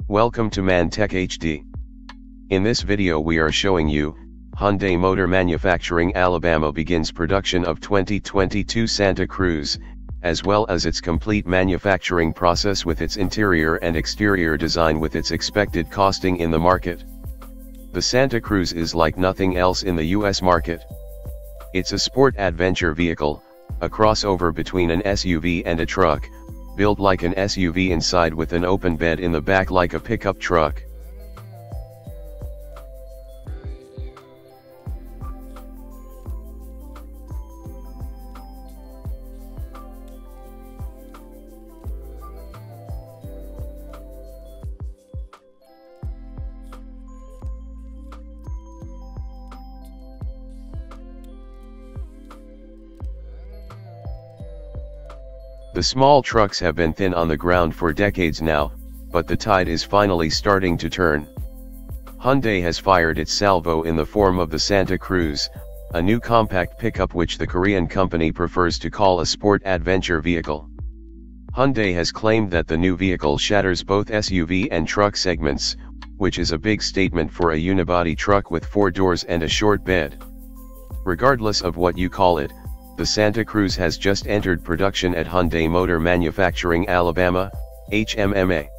Welcome to ManTech HD. In this video we are showing you, Hyundai Motor Manufacturing Alabama begins production of 2022 Santa Cruz, as well as its complete manufacturing process with its interior and exterior design with its expected costing in the market. The Santa Cruz is like nothing else in the US market. It's a sport adventure vehicle, a crossover between an SUV and a truck, built like an SUV inside with an open bed in the back like a pickup truck. The small trucks have been thin on the ground for decades now, but the tide is finally starting to turn. Hyundai has fired its salvo in the form of the Santa Cruz, a new compact pickup which the Korean company prefers to call a sport adventure vehicle. Hyundai has claimed that the new vehicle shatters both SUV and truck segments, which is a big statement for a unibody truck with 4 doors and a short bed. Regardless of what you call it, the Santa Cruz has just entered production at Hyundai Motor Manufacturing Alabama, HMMA.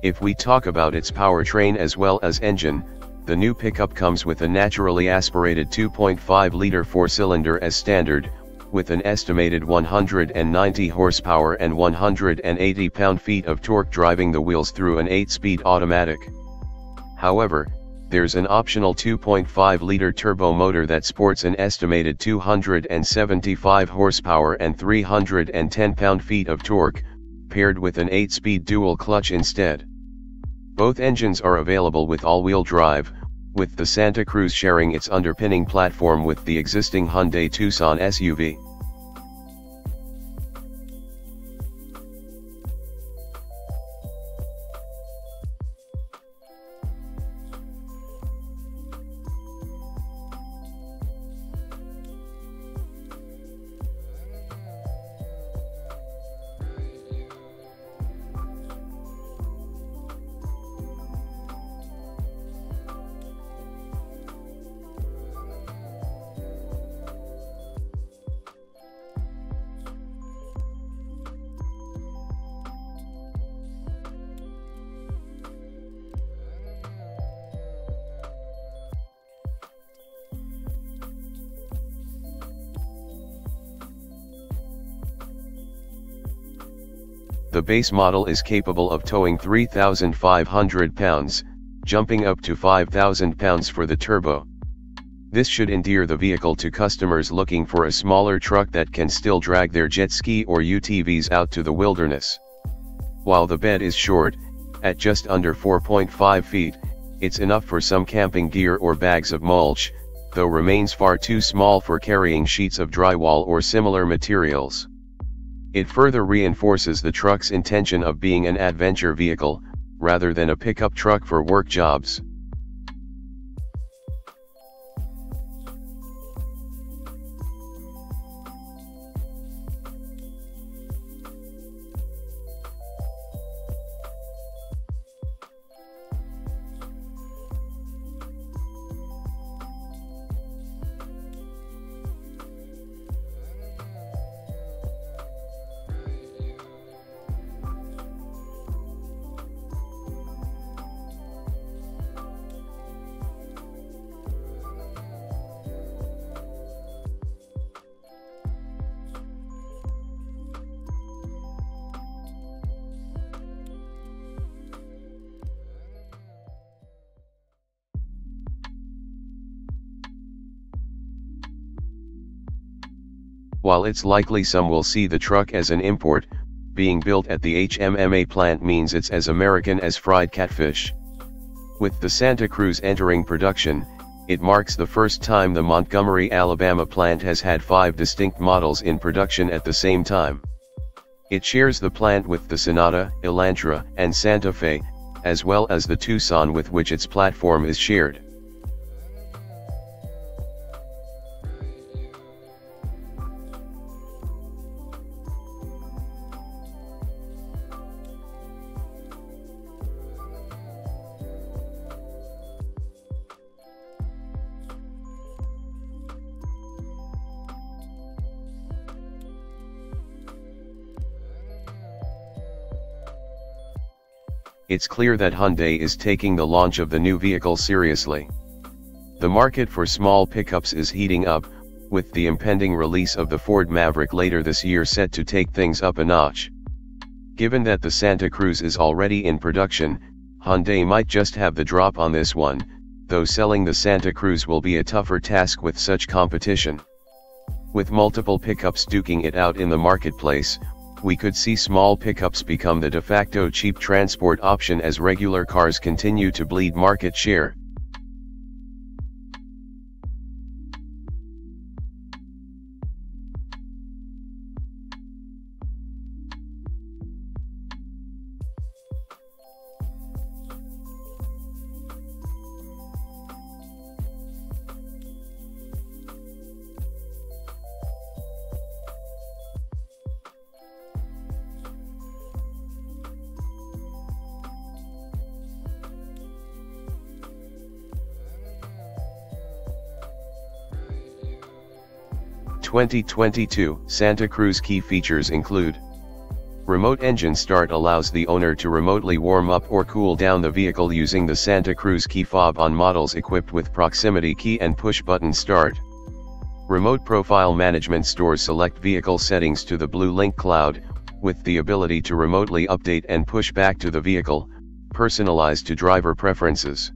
If we talk about its powertrain as well as engine, the new pickup comes with a naturally aspirated 2.5-liter 4-cylinder as standard, with an estimated 190 horsepower and 180 pound-feet of torque driving the wheels through an 8-speed automatic. However, there's an optional 2.5-liter turbo motor that sports an estimated 275 horsepower and 310 pound-feet of torque, paired with an 8-speed dual clutch instead. Both engines are available with all-wheel drive, with the Santa Cruz sharing its underpinning platform with the existing Hyundai Tucson SUV. The base model is capable of towing 3,500 pounds, jumping up to 5,000 pounds for the turbo. This should endear the vehicle to customers looking for a smaller truck that can still drag their jet ski or UTVs out to the wilderness. While the bed is short, at just under 4.5 feet, it's enough for some camping gear or bags of mulch, though remains far too small for carrying sheets of drywall or similar materials. It further reinforces the truck's intention of being an adventure vehicle, rather than a pickup truck for work jobs. While it's likely some will see the truck as an import, being built at the HMMA plant means it's as American as fried catfish. With the Santa Cruz entering production, it marks the first time the Montgomery, Alabama plant has had 5 distinct models in production at the same time. It shares the plant with the Sonata, Elantra, and Santa Fe, as well as the Tucson with which its platform is shared. It's clear that Hyundai is taking the launch of the new vehicle seriously. The market for small pickups is heating up, with the impending release of the Ford Maverick later this year set to take things up a notch. Given that the Santa Cruz is already in production, Hyundai might just have the drop on this one, though selling the Santa Cruz will be a tougher task with such competition. With multiple pickups duking it out in the marketplace, we could see small pickups become the de facto cheap transport option as regular cars continue to bleed market share. (2022) Santa Cruz key features include: remote engine start allows the owner to remotely warm up or cool down the vehicle using the Santa Cruz key fob on models equipped with proximity key and push button start. Remote profile management stores select vehicle settings to the Blue Link cloud, with the ability to remotely update and push back to the vehicle, personalized to driver preferences.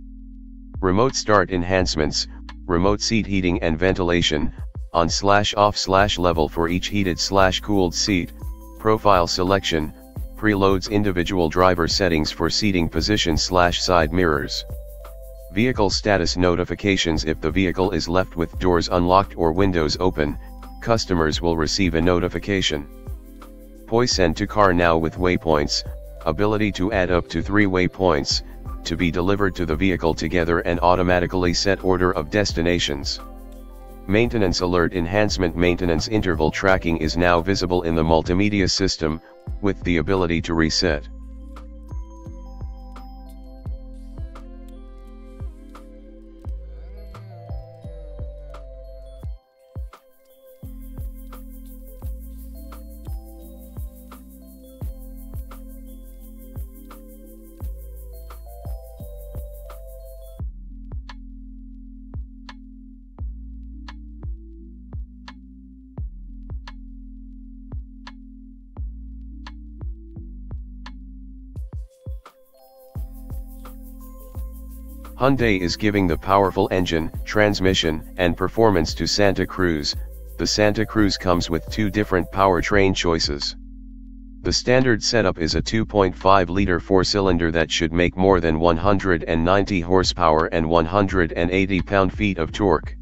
Remote start enhancements, remote seat heating and ventilation, on/off/ level for each heated/cooled seat, profile selection, preloads individual driver settings for seating position/side mirrors. Vehicle status notifications: if the vehicle is left with doors unlocked or windows open, customers will receive a notification. Send to car now with waypoints, ability to add up to 3 waypoints, to be delivered to the vehicle together and automatically set order of destinations. Maintenance alert enhancement: maintenance interval tracking is now visible in the multimedia system, with the ability to reset. Hyundai is giving the powerful engine, transmission, and performance to Santa Cruz. The Santa Cruz comes with 2 different powertrain choices. The standard setup is a 2.5-liter 4-cylinder that should make more than 190 horsepower and 180 pound-feet of torque.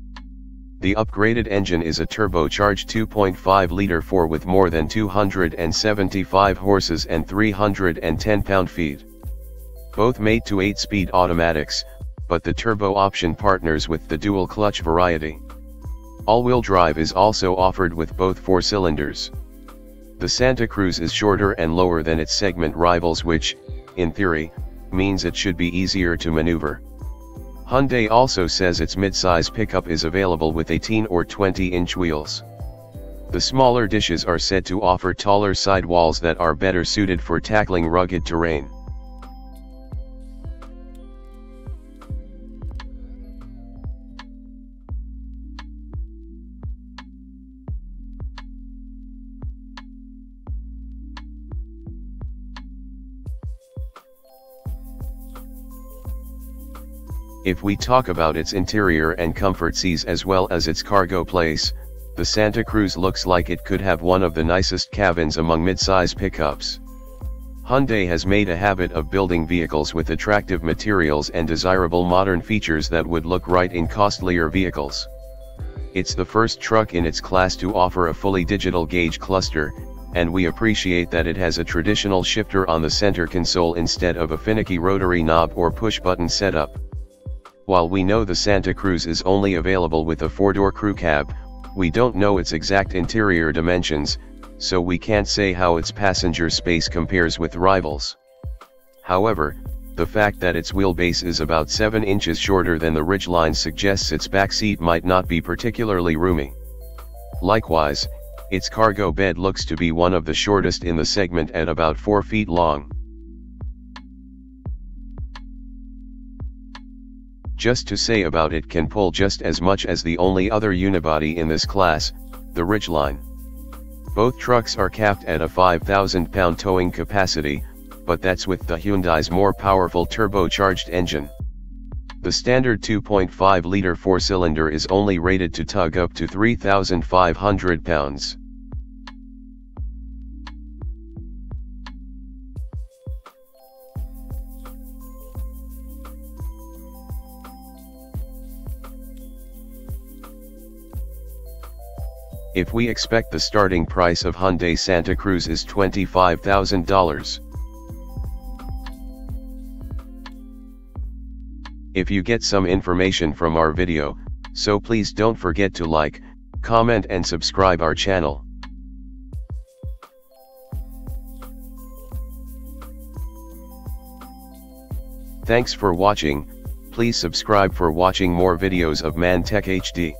The upgraded engine is a turbocharged 2.5-liter 4 with more than 275 horses and 310 pound-feet. Both mate to 8-speed automatics, but the turbo option partners with the dual clutch variety. All-wheel drive is also offered with both 4 cylinders. The Santa Cruz is shorter and lower than its segment rivals, which, in theory, means it should be easier to maneuver. Hyundai also says its midsize pickup is available with 18 or 20-inch wheels. The smaller dishes are said to offer taller sidewalls that are better suited for tackling rugged terrain. If we talk about its interior and comfort seats as well as its cargo place, The Santa Cruz looks like it could have one of the nicest cabins among mid-size pickups. Hyundai has made a habit of building vehicles with attractive materials and desirable modern features that would look right in costlier vehicles. It's the first truck in its class to offer a fully digital gauge cluster, and we appreciate that it has a traditional shifter on the center console instead of a finicky rotary knob or push-button setup. While we know the Santa Cruz is only available with a 4-door crew cab, we don't know its exact interior dimensions, so we can't say how its passenger space compares with rivals. However, the fact that its wheelbase is about 7 inches shorter than the Ridgeline suggests its back seat might not be particularly roomy. Likewise, its cargo bed looks to be one of the shortest in the segment at about 4 feet long. Just to say about it can pull just as much as the only other unibody in this class, the Ridgeline. Both trucks are capped at a 5,000-pound towing capacity, but that's with the Hyundai's more powerful turbocharged engine. The standard 2.5-liter 4-cylinder is only rated to tug up to 3,500 pounds. If we expect the starting price of Hyundai Santa Cruz is $25,000. If you get some information from our video, so please don't forget to like, comment and subscribe our channel. Thanks for watching. Please subscribe for watching more videos of ManTech HD.